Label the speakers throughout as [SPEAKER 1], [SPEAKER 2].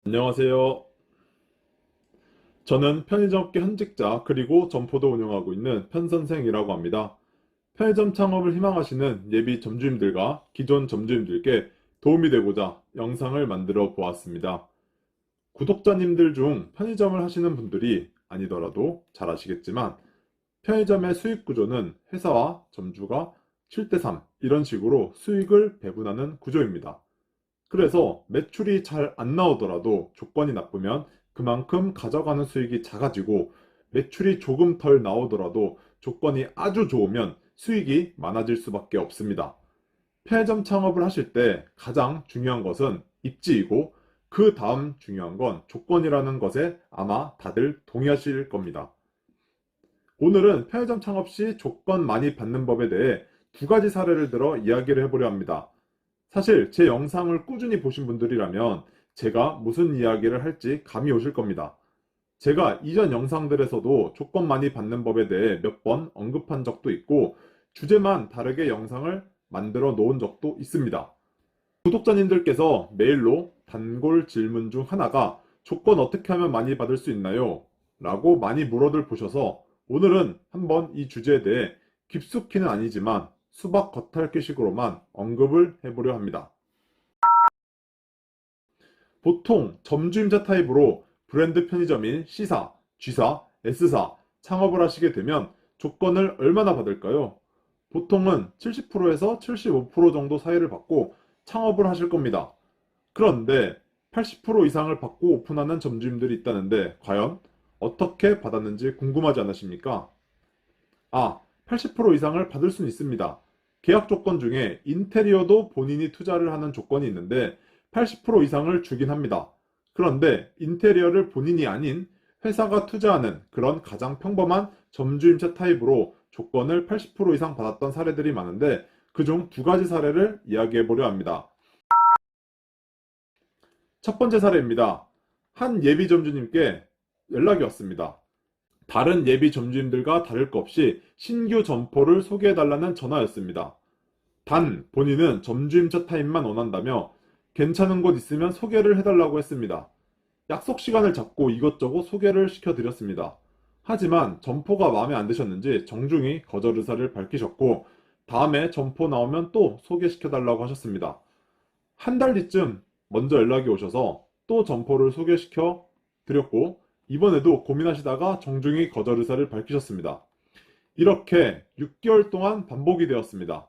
[SPEAKER 1] 안녕하세요. 저는 편의점업계 현직자 그리고 점포도 운영하고 있는 편선생이라고 합니다. 편의점 창업을 희망하시는 예비 점주님들과 기존 점주님들께 도움이 되고자 영상을 만들어 보았습니다. 구독자님들 중 편의점을 하시는 분들이 아니더라도 잘 아시겠지만 편의점의 수익 구조는 회사와 점주가 7대3 이런 식으로 수익을 배분하는 구조입니다. 그래서 매출이 잘 안 나오더라도 조건이 나쁘면 그만큼 가져가는 수익이 작아지고, 매출이 조금 덜 나오더라도 조건이 아주 좋으면 수익이 많아질 수밖에 없습니다. 편의점 창업을 하실 때 가장 중요한 것은 입지이고, 그 다음 중요한 건 조건이라는 것에 아마 다들 동의하실 겁니다. 오늘은 편의점 창업 시 조건 많이 받는 법에 대해 두 가지 사례를 들어 이야기를 해보려 합니다. 사실 제 영상을 꾸준히 보신 분들이라면 제가 무슨 이야기를 할지 감이 오실 겁니다. 제가 이전 영상들에서도 조건 많이 받는 법에 대해 몇 번 언급한 적도 있고, 주제만 다르게 영상을 만들어 놓은 적도 있습니다. 구독자님들께서 메일로 단골 질문 중 하나가 조건 어떻게 하면 많이 받을 수 있나요? 라고 많이 물어들 보셔서 오늘은 한번 이 주제에 대해 깊숙이는 아니지만 수박 겉핥기식으로만 언급을 해보려 합니다. 보통 점주임자 타입으로 브랜드 편의점인 C사, G사, S사 창업을 하시게 되면 조건을 얼마나 받을까요? 보통은 70%에서 75% 정도 사이를 받고 창업을 하실 겁니다. 그런데 80% 이상을 받고 오픈하는 점주님들이 있다는데 과연 어떻게 받았는지 궁금하지 않으십니까? 80% 이상을 받을 수는 있습니다. 계약 조건 중에 인테리어도 본인이 투자를 하는 조건이 있는데 80% 이상을 주긴 합니다. 그런데 인테리어를 본인이 아닌 회사가 투자하는 그런 가장 평범한 점주임차 타입으로 조건을 80% 이상 받았던 사례들이 많은데, 그중 두 가지 사례를 이야기해 보려 합니다. 첫 번째 사례입니다. 한 예비 점주님께 연락이 왔습니다. 다른 예비 점주님들과 다를 것 없이 신규 점포를 소개해달라는 전화였습니다. 단, 본인은 점주임차 타임만 원한다며 괜찮은 곳 있으면 소개를 해달라고 했습니다. 약속 시간을 잡고 이것저것 소개를 시켜드렸습니다. 하지만 점포가 마음에 안 드셨는지 정중히 거절 의사를 밝히셨고, 다음에 점포 나오면 또 소개시켜달라고 하셨습니다. 한 달 뒤쯤 먼저 연락이 오셔서 또 점포를 소개시켜 드렸고, 이번에도 고민하시다가 정중히 거절 의사를 밝히셨습니다. 이렇게 6개월 동안 반복이 되었습니다.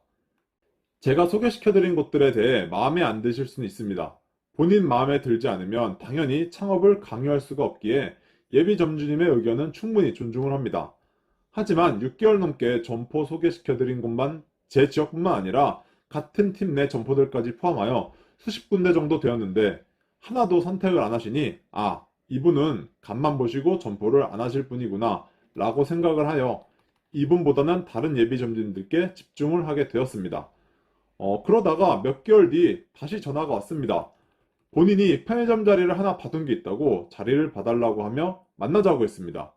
[SPEAKER 1] 제가 소개시켜드린 곳들에 대해 마음에 안 드실 수는 있습니다. 본인 마음에 들지 않으면 당연히 창업을 강요할 수가 없기에 예비 점주님의 의견은 충분히 존중을 합니다. 하지만 6개월 넘게 점포 소개시켜드린 곳만 제 지역뿐만 아니라 같은 팀 내 점포들까지 포함하여 수십 군데 정도 되었는데 하나도 선택을 안 하시니, 이분은 간만 보시고 점포를 안 하실 분이구나 라고 생각을 하여 이분보다는 다른 예비 점주님들께 집중을 하게 되었습니다. 그러다가 몇 개월 뒤 다시 전화가 왔습니다. 본인이 편의점 자리를 하나 받은 게 있다고 자리를 봐달라고 하며 만나자고 했습니다.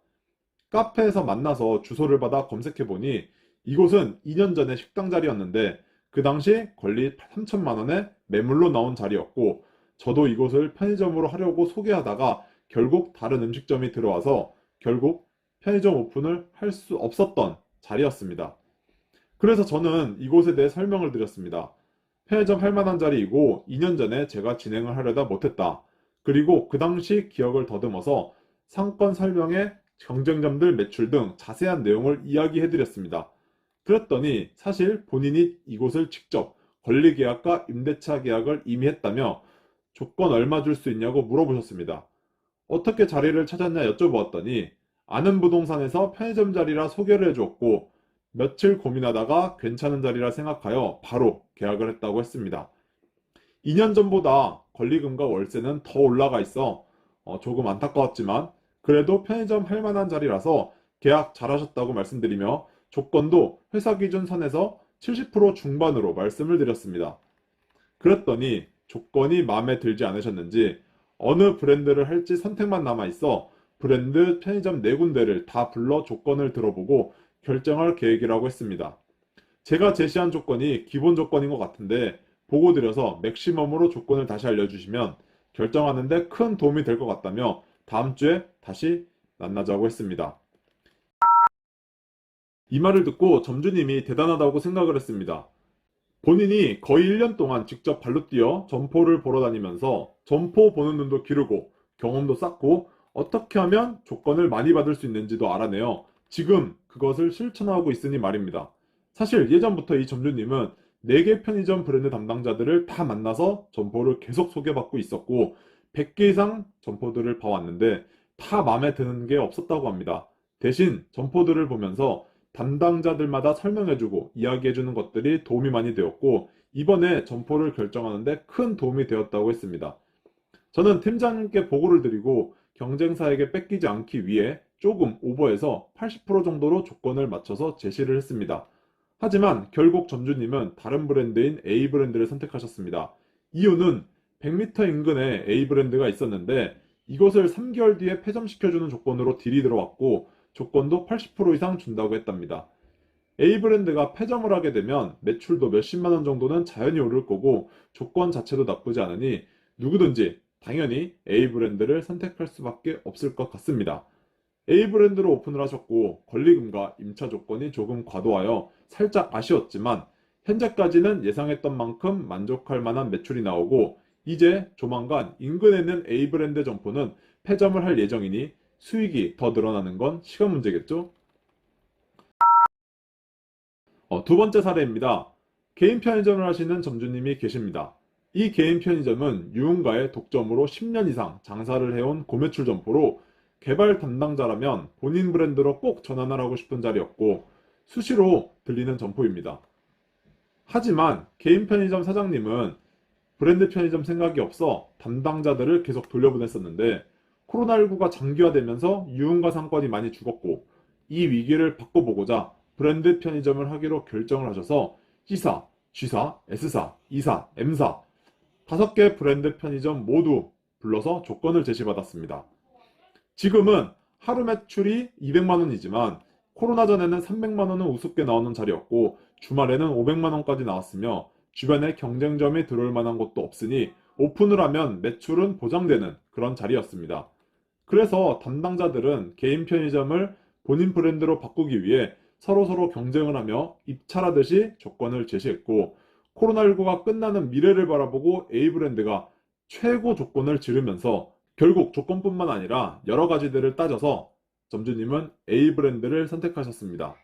[SPEAKER 1] 카페에서 만나서 주소를 받아 검색해보니 이곳은 2년 전에 식당 자리였는데 그 당시 권리 3천만 원에 매물로 나온 자리였고, 저도 이곳을 편의점으로 하려고 소개하다가 결국 다른 음식점이 들어와서 결국 편의점 오픈을 할 수 없었던 자리였습니다. 그래서 저는 이곳에 대해 설명을 드렸습니다. 편의점 할 만한 자리이고 2년 전에 제가 진행을 하려다 못했다. 그리고 그 당시 기억을 더듬어서 상권 설명에 경쟁점들 매출 등 자세한 내용을 이야기해드렸습니다. 그랬더니 사실 본인이 이곳을 직접 권리계약과 임대차 계약을 이미 했다며 조건 얼마 줄 수 있냐고 물어보셨습니다. 어떻게 자리를 찾았냐 여쭤보았더니 아는 부동산에서 편의점 자리라 소개를 해주었고, 며칠 고민하다가 괜찮은 자리라 생각하여 바로 계약을 했다고 했습니다. 2년 전보다 권리금과 월세는 더 올라가 있어 조금 안타까웠지만 그래도 편의점 할 만한 자리라서 계약 잘하셨다고 말씀드리며 조건도 회사 기준 선에서 70% 중반으로 말씀을 드렸습니다. 그랬더니 조건이 마음에 들지 않으셨는지 어느 브랜드를 할지 선택만 남아 있어 브랜드 편의점 네 군데를 다 불러 조건을 들어보고 결정할 계획이라고 했습니다. 제가 제시한 조건이 기본 조건인 것 같은데 보고 드려서 맥시멈으로 조건을 다시 알려주시면 결정하는 데 큰 도움이 될 것 같다며 다음 주에 다시 만나자고 했습니다. 이 말을 듣고 점주님이 대단하다고 생각을 했습니다. 본인이 거의 1년 동안 직접 발로 뛰어 점포를 보러 다니면서 점포 보는 눈도 기르고 경험도 쌓고 어떻게 하면 조건을 많이 받을 수 있는지도 알아내어 지금 그것을 실천하고 있으니 말입니다. 사실 예전부터 이 점주님은 4개 편의점 브랜드 담당자들을 다 만나서 점포를 계속 소개받고 있었고 100개 이상 점포들을 봐왔는데 다 마음에 드는 게 없었다고 합니다. 대신 점포들을 보면서 담당자들마다 설명해주고 이야기해주는 것들이 도움이 많이 되었고 이번에 점포를 결정하는데 큰 도움이 되었다고 했습니다. 저는 팀장님께 보고를 드리고 경쟁사에게 뺏기지 않기 위해 조금 오버해서 80% 정도로 조건을 맞춰서 제시를 했습니다. 하지만 결국 점주님은 다른 브랜드인 A 브랜드를 선택하셨습니다. 이유는 100m 인근에 A 브랜드가 있었는데 이것을 3개월 뒤에 폐점시켜주는 조건으로 딜이 들어왔고 조건도 80% 이상 준다고 했답니다. A 브랜드가 폐점을 하게 되면 매출도 몇십만 원 정도는 자연히 오를 거고 조건 자체도 나쁘지 않으니 누구든지 당연히 A 브랜드를 선택할 수밖에 없을 것 같습니다. A 브랜드로 오픈을 하셨고 권리금과 임차 조건이 조금 과도하여 살짝 아쉬웠지만 현재까지는 예상했던 만큼 만족할 만한 매출이 나오고 이제 조만간 인근에 있는 A 브랜드 점포는 폐점을 할 예정이니 수익이 더 늘어나는 건 시간 문제겠죠? 두 번째 사례입니다. 개인 편의점을 하시는 점주님이 계십니다. 이 개인 편의점은 유흥가의 독점으로 10년 이상 장사를 해온 고매출 점포로 개발 담당자라면 본인 브랜드로 꼭 전환을 하고 싶은 자리였고 수시로 들리는 점포입니다. 하지만 개인 편의점 사장님은 브랜드 편의점 생각이 없어 담당자들을 계속 돌려보냈었는데 코로나19가 장기화되면서 유흥가 상권이 많이 죽었고 이 위기를 바꿔보고자 브랜드 편의점을 하기로 결정을 하셔서 C사, G사, S사, E사, M사 5개 브랜드 편의점 모두 불러서 조건을 제시받았습니다. 지금은 하루 매출이 200만 원이지만 코로나 전에는 300만 원은 우습게 나오는 자리였고 주말에는 500만 원까지 나왔으며 주변에 경쟁점이 들어올 만한 곳도 없으니 오픈을 하면 매출은 보장되는 그런 자리였습니다. 그래서 담당자들은 개인 편의점을 본인 브랜드로 바꾸기 위해 서로서로 경쟁을 하며 입찰하듯이 조건을 제시했고 코로나19가 끝나는 미래를 바라보고 A 브랜드가 최고 조건을 지르면서 결국 조건뿐만 아니라 여러 가지들을 따져서 점주님은 A 브랜드를 선택하셨습니다.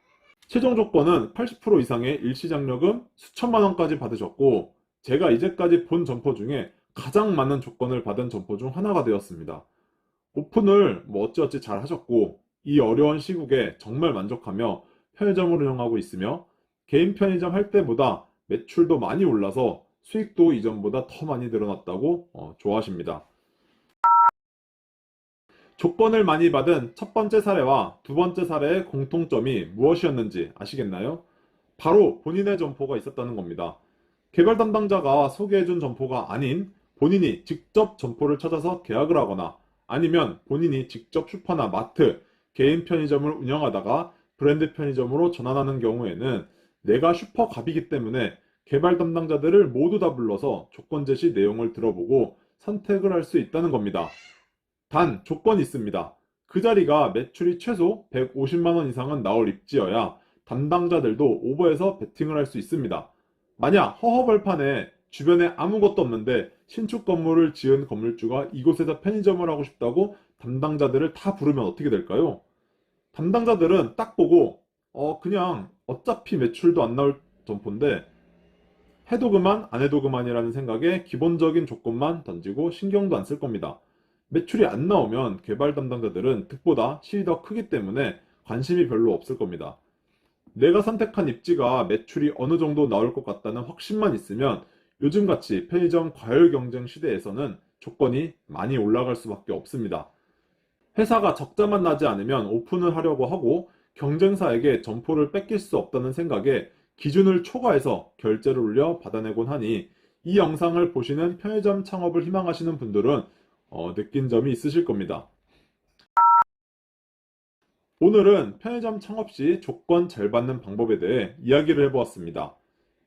[SPEAKER 1] 최종 조건은 80% 이상의 일시장려금 수천만 원까지 받으셨고 제가 이제까지 본 점포 중에 가장 많은 조건을 받은 점포 중 하나가 되었습니다. 오픈을 어찌어찌 잘 하셨고 이 어려운 시국에 정말 만족하며 편의점을 운영하고 있으며 개인 편의점 할 때보다 매출도 많이 올라서 수익도 이전보다 더 많이 늘어났다고 좋아하십니다. 조건을 많이 받은 첫 번째 사례와 두 번째 사례의 공통점이 무엇이었는지 아시겠나요? 바로 본인의 점포가 있었다는 겁니다. 개발 담당자가 소개해준 점포가 아닌 본인이 직접 점포를 찾아서 계약을 하거나 아니면 본인이 직접 슈퍼나 마트, 개인 편의점을 운영하다가 브랜드 편의점으로 전환하는 경우에는 내가 슈퍼갑이기 때문에 개발 담당자들을 모두 다 불러서 조건 제시 내용을 들어보고 선택을 할 수 있다는 겁니다. 단 조건이 있습니다. 그 자리가 매출이 최소 150만 원 이상은 나올 입지여야 담당자들도 오버해서 베팅을 할 수 있습니다. 만약 허허벌판에 주변에 아무것도 없는데 신축 건물을 지은 건물주가 이곳에서 편의점을 하고 싶다고 담당자들을 다 부르면 어떻게 될까요? 담당자들은 딱 보고 그냥 어차피 매출도 안 나올 점포인데 해도 그만 안 해도 그만이라는 생각에 기본적인 조건만 던지고 신경도 안 쓸 겁니다. 매출이 안 나오면 개발 담당자들은 득보다 실이 더 크기 때문에 관심이 별로 없을 겁니다. 내가 선택한 입지가 매출이 어느 정도 나올 것 같다는 확신만 있으면 요즘같이 편의점 과열 경쟁 시대에서는 조건이 많이 올라갈 수밖에 없습니다. 회사가 적자만 나지 않으면 오픈을 하려고 하고 경쟁사에게 점포를 뺏길 수 없다는 생각에 기준을 초과해서 결제를 올려 받아내곤 하니 이 영상을 보시는 편의점 창업을 희망하시는 분들은 느낀 점이 있으실 겁니다. 오늘은 편의점 창업 시 조건 잘 받는 방법에 대해 이야기를 해보았습니다.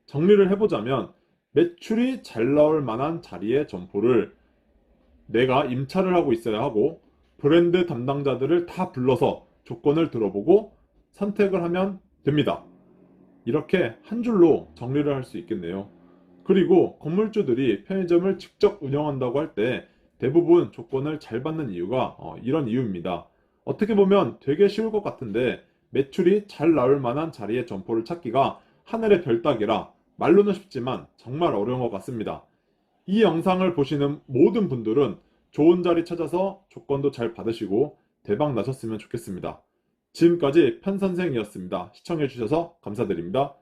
[SPEAKER 1] 정리를 해보자면 매출이 잘 나올 만한 자리의 점포를 내가 임차를 하고 있어야 하고 브랜드 담당자들을 다 불러서 조건을 들어보고 선택을 하면 됩니다. 이렇게 한 줄로 정리를 할 수 있겠네요. 그리고 건물주들이 편의점을 직접 운영한다고 할 때 대부분 조건을 잘 받는 이유가 이런 이유입니다. 어떻게 보면 되게 쉬울 것 같은데 매출이 잘 나올 만한 자리의 점포를 찾기가 하늘의 별 따기라 말로는 쉽지만 정말 어려운 것 같습니다. 이 영상을 보시는 모든 분들은 좋은 자리 찾아서 조건도 잘 받으시고 대박 나셨으면 좋겠습니다. 지금까지 편선생이었습니다. 시청해주셔서 감사드립니다.